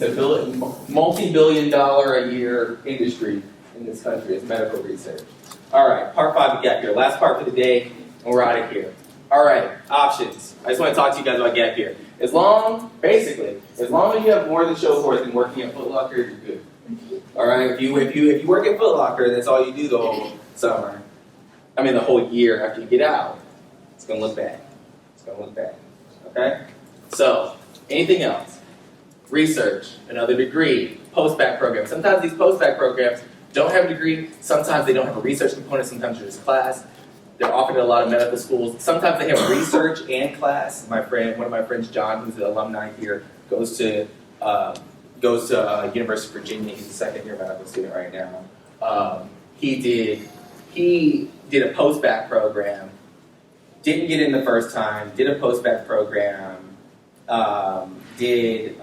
It's a multi-billion-dollar a year industry in this country is medical research. All right, part 5 of gap year. Last part for the day, and we're out of here. All right, options. I just want to talk to you guys about gap year. As long as you have more than show for it than working at Foot Locker, you're good. All right, if you work at Foot Locker, that's all you do the whole summer. I mean, the whole year after you get out. It's gonna look bad. It's gonna look bad. Okay. So, anything else? Research, another degree, post-bac program. Sometimes these post-bac programs don't have a degree. Sometimes they don't have a research component. Sometimes they're just class. They're offered at a lot of medical schools. Sometimes they have research and class. One of my friends, John, who's an alumni here, goes to University of Virginia. He's a second-year medical student right now. He did a post-bac program. Didn't get in the first time. Did a post-bac program. Did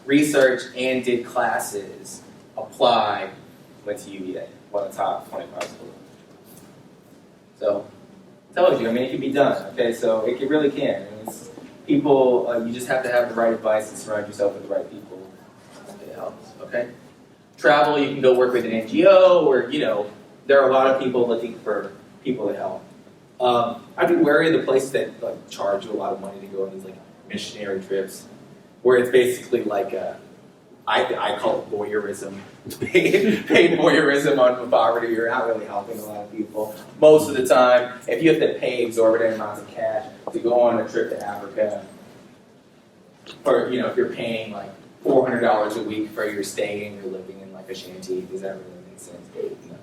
research and did classes. Applied. Went to UVA. One of the top 25 schools. So, I told you, I mean, it can be done, okay? So, it really can. I mean, people, you just have to have the right advice and surround yourself with the right people. It helps, okay? Travel, you can go work with an NGO, or, there are a lot of people looking for people to help. I'd be wary of the places that, charge you a lot of money to go on these, missionary trips, where it's basically I call it voyeurism. Paid voyeurism on poverty. You're not really helping a lot of people. Most of the time, if you have to pay exorbitant amounts of cash to go on a trip to Africa, or if you're paying $400 a week for your stay and you're living in a shanty, does that really make sense? No.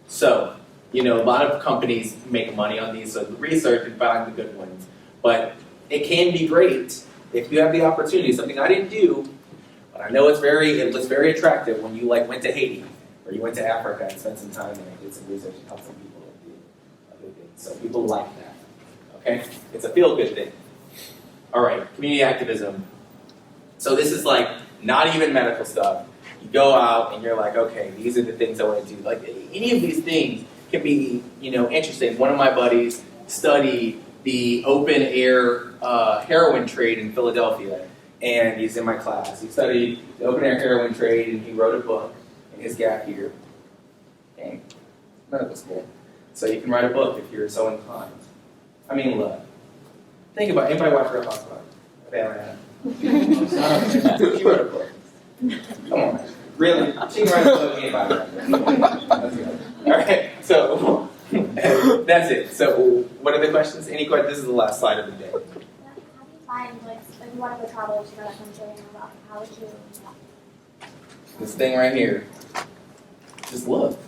So, a lot of companies make money on these, so research and find the good ones. But it can be great if you have the opportunity. Something I didn't do. I know it looks very attractive when you went to Haiti or you went to Africa and spent some time there and did some research and helped some people do other things. So people like that. Okay? It's a feel-good thing. All right, community activism. So this is not even medical stuff. You go out and you're okay, these are the things I want to do. Any of these things can be, interesting. One of my buddies studied the open air heroin trade in Philadelphia. And he's in my class. He studied the open air heroin trade, and he wrote a book in his gap year. Dang, medical school. So you can write a book if you're so inclined. I mean, look. Think about it. Anybody watch Real Housewives? She wrote a book. Come on, man. Really? She can write a book. Anybody. All right. So that's it. So what are the questions? Any questions? This is the last slide of the day. Find if you want to go travel to another country, how would you? This thing right here. Just look.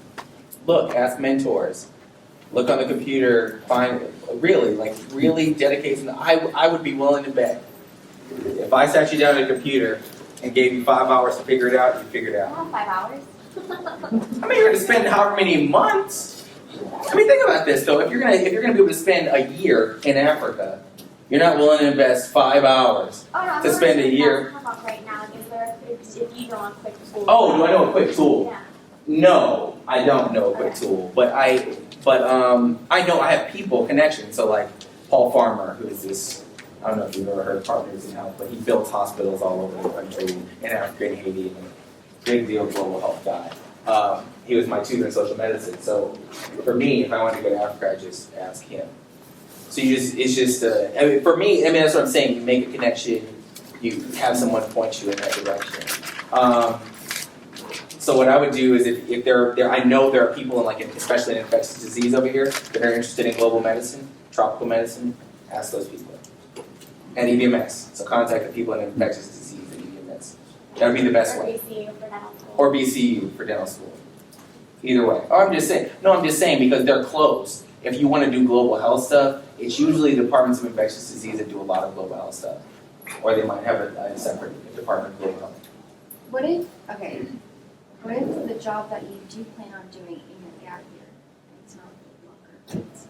Ask mentors. Look on the computer. Find really dedicate. I would be willing to bet if I sat you down at a computer and gave you 5 hours to figure it out, you'd figure it out. I have 5 hours. I mean, you're going to spend however many months. I mean, think about this though. If you're gonna be able to spend a year in Africa. You're not willing to invest 5 hours to spend a year. How about right now? If you know a quick tool. Oh, do I know a quick tool? Yeah. No, I don't know a quick tool. But I know I have people connections. So Paul Farmer, who is this, I don't know if you've ever heard of Partners in Health, but he builds hospitals all over the country in Africa and Haiti, and a big deal global health guy. He was my tutor in social medicine. So for me, if I wanted to go to Africa, I just ask him. So for me, that's what I'm saying. You make a connection, you have someone point you in that direction. So what I would do is if I know there are people especially in infectious disease over here that are interested in global medicine, tropical medicine, ask those people. And EVMS. So contact the people in infectious disease and EVMS. That would be the best way. Or BCU for dental school. Either way. I'm just saying because they're close. If you want to do global health stuff, it's usually departments of infectious disease that do a lot of global health stuff. Or they might have a separate department of global health. What if the job that you do plan on doing in your gap year, it's not longer, it's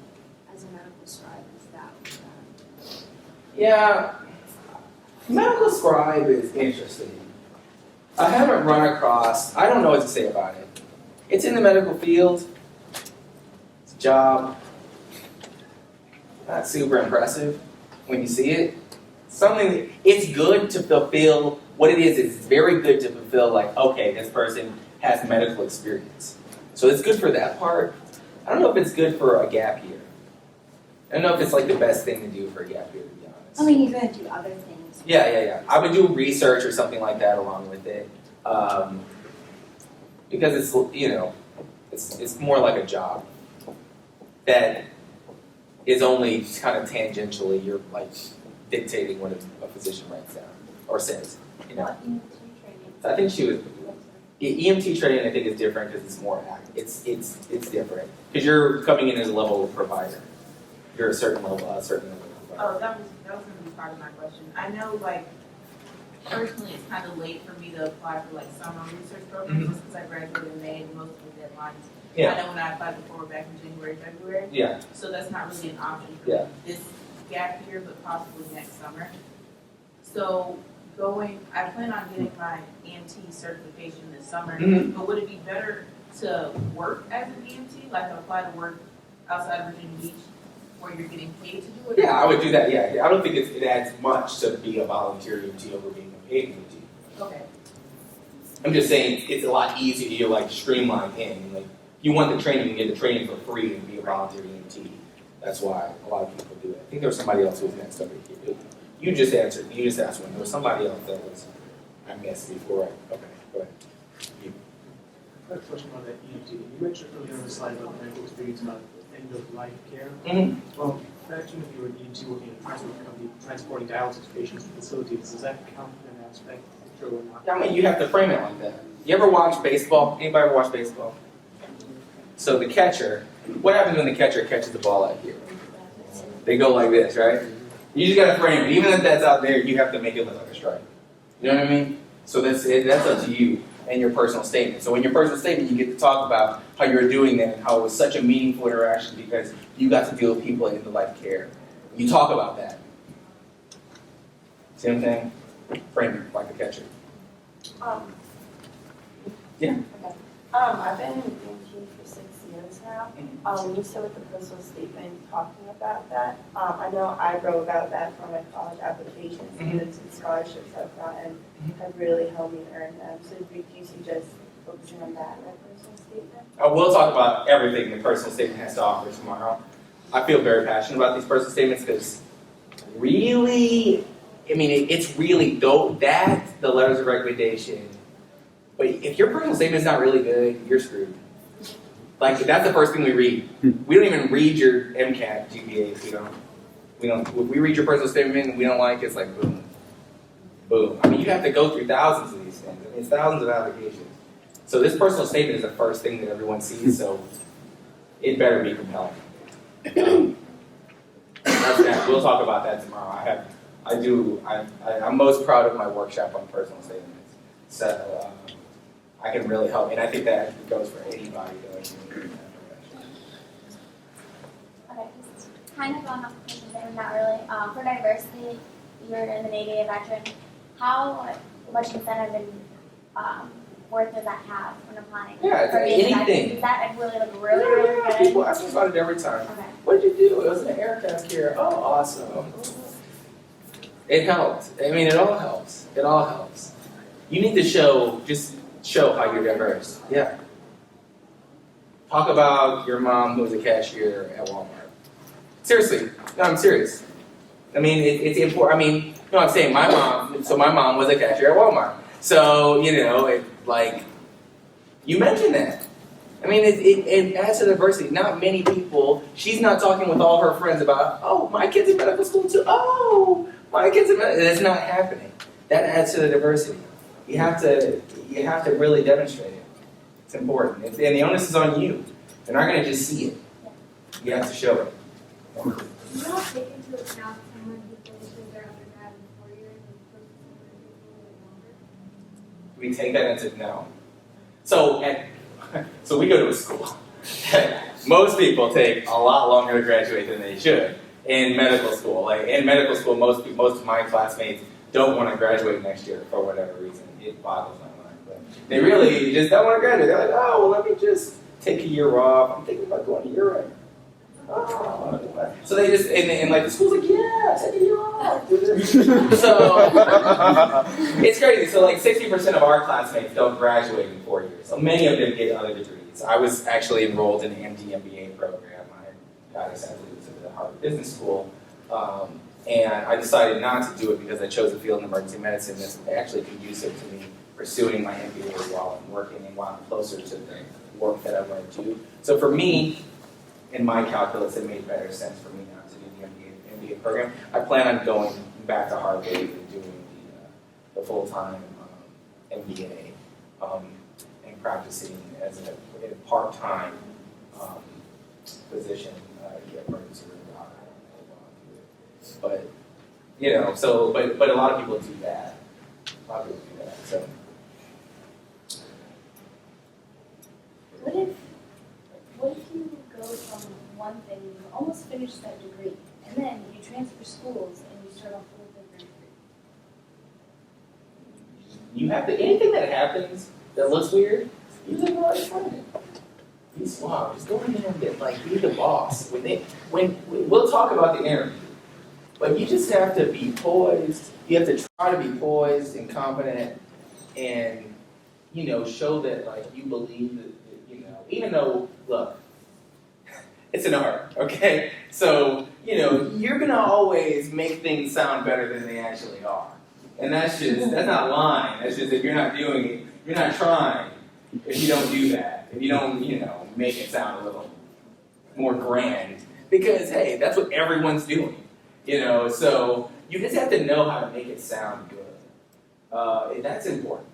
as a medical scribe, is that? Yeah, medical scribe is interesting. I haven't run across, I don't know what to say about it. It's in the medical field. It's a job. Not super impressive when you see it. It's good to fulfill what it is it's very good to fulfill, like, okay, this person has medical experience. So it's good for that part. I don't know if it's good for a gap year. I don't know if it's like the best thing to do for a gap year, to be honest. I mean, you're gonna do other things. Yeah. I would do research or something like that along with it. Because it's, you know, it's more like a job that is only kind of tangentially, you're like dictating what a physician writes down or says, you know. What EMT training? So I think she was, EMT training I think is different because it's more, it's different. Because you're coming in as a level provider. You're a certain level of provider. Oh, that was gonna be part of my question. I know, like, personally, it's kind of late for me to apply for like summer research programs just because I graduated in May and most of the deadlines. Yeah. I know when I applied before were back in January, February. Yeah. So that's not really an option for Yeah. this gap year, but possibly next summer. So I plan on getting my EMT certification this summer. Mhm. But would it be better to work as an EMT, like apply to work outside of Virginia Beach, where you're getting paid to do it? Yeah, I would do that, yeah. I don't think it adds much to be a volunteer EMT over being a paid EMT. Okay. I'm just saying it's a lot easier to like streamline in. Like you want the training, you get the training for free and be a volunteer EMT. That's why a lot of people do it. I think there was somebody else who was next over here. You just answered. You just asked one. There was somebody else that was I missed before. Okay, go ahead. You. I have a question about that EMT. You mentioned earlier on the slide about medical experience about end of life care. Mm-hmm. Well, imagine if you were an EMT working in a transport company transporting dialysis patients to facilities. Does that count in an aspect? Sure or not? I mean, you have to frame it like that. You ever watch baseball? Anybody ever watch baseball? So the catcher, what happens when the catcher catches the ball out here? They go like this, right? You just gotta frame it. Even if that's out there, you have to make it look like a strike. You know what I mean? So that's up to you and your personal statement. So in your personal statement, you get to talk about how you're doing that and how it was such a meaningful interaction because you got to deal with people in end-of-life care. You talk about that. See what I'm saying? Frame it like a catcher. Yeah. Okay. I've been in EMT for 6 years now. You said with the personal statement talking about that. I know I wrote about that for my college applications. Students and scholarships I've gotten have really helped me earn them. So do you suggest focusing on that in my personal statement? We'll talk about everything the personal statement has to offer tomorrow. I feel very passionate about these personal statements because really, I mean, it's really though that the letters of recommendation. But if your personal statement is not really good, you're screwed. Like that's the first thing we read. We don't even read your MCAT GPAs. We don't. If we read your personal statement and we don't like it, it's like boom, boom. I mean, you have to go through thousands of these things. I mean, it's thousands of applications. So this personal statement is the first thing that everyone sees. So it better be compelling. That's that. We'll talk about that tomorrow. I'm most proud of my workshop on personal statements. So I can really help, and I think that goes for anybody going through that profession. Okay, just kind of going off the question there, not really. For diversity, you're in the Navy, a veteran. How much incentive and worth does that have when applying? Yeah, it's for being a veteran? anything. Is that really really good? People ask me about it every time. Okay. What did you do? It was an aircraft carrier. Oh, awesome. It helped. I mean, it all helps. It all helps. You need to show how you're diverse. Yeah. Talk about your mom who was a cashier at Walmart. Seriously. No, I'm serious. I mean, it's important. I mean, no, I'm saying my mom was a cashier at Walmart. So, you mentioned that. I mean, it adds to diversity. Not many people, she's not talking with all her friends about, oh, my kid's in medical school too. Oh, my kid's in medical. It's not happening. That adds to the diversity. You have to really demonstrate it. It's important. And the onus is on you. They're not going to just see it. You have to show it. Do you not take into account how many people choose their undergrad in 4 years and longer? We take that into no. So we go to a school. Most people take a lot longer to graduate than they should in medical school. Like in medical school, most of my classmates don't want to graduate next year for whatever reason. It boggles my mind. But they really just don't want to graduate. They're like, oh, well, let me just take a year off. I'm thinking about going to Europe. oh. So they just, and like the school's like, yeah, take you off. So it's crazy. So like 60% of our classmates don't graduate in 4 years. So many of them get other degrees. I was actually enrolled in the MD MBA program. I got accepted to the Harvard Business School. And I decided not to do it because I chose a field in emergency medicine that's actually conducive to me pursuing my MBA while I'm working and while I'm closer to the work that I want to do. So for me, in my calculus, it made better sense for me not to do the MBA program. I plan on going back to Harvard and doing the full-time MBA and practicing as a part-time position, emergency room doctor. But you know, so but a lot of people do that. A lot of people do that. So. What if you go from one thing, you almost finish that degree, and then you transfer schools and you start off with a different degree? You have to, anything that happens that looks weird, you live right in front of it. Be suave. Just go in there and be the boss. When we'll talk about the interview, but you just have to be poised. You have to try to be poised and confident, and show that you believe that even though look, it's an art, okay? So you're gonna always make things sound better than they actually are, and that's not lying. That's just if you're not doing it, you're not trying. If you don't do that, if you don't make it sound a little more grand, because hey, that's what everyone's doing. So you just have to know how to make it sound good. That's important.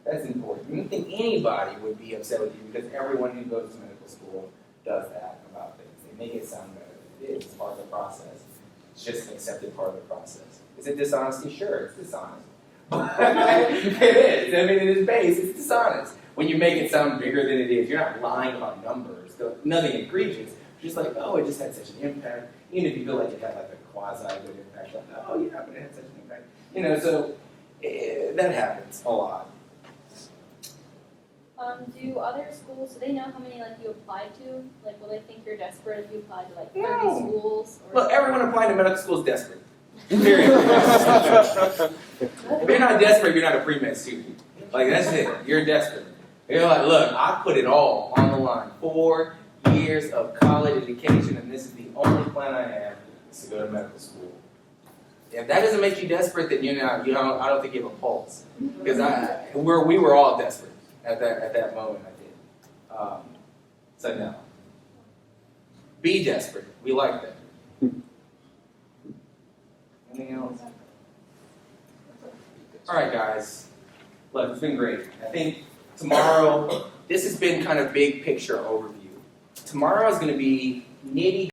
That's important. I don't think anybody would be upset with you because everyone who goes to medical school does that about things. They make it sound better than it is. It's part of the process. It's just an accepted part of the process. Is it dishonesty? Sure, it's dishonest. It is. I mean, in its base, it's dishonest. When you make it sound bigger than it is, you're not lying about numbers. Nothing egregious. You're just like, oh, it just had such an impact. Even if you feel like it had a quasi-good impact, oh yeah, but it had such an impact. So that happens a lot. Do other schools, do they know how many you applied to? Will they think you're desperate if you applied to 30 No. schools? Well, everyone applying to medical school is desperate. Period. If you're not desperate, you're not a pre-med student. That's it. You're desperate. You're like, look, I put it all on the line. 4 years of college education, and this is the only plan I have is to go to medical school. If that doesn't make you desperate, then I don't think you have a pulse. Because we were all desperate. At that moment, I did. So no. Be desperate. We like that. Anything else? All right, guys. Look, it's been great. I think tomorrow, this has been kind of big picture overview. Tomorrow is going to be nitty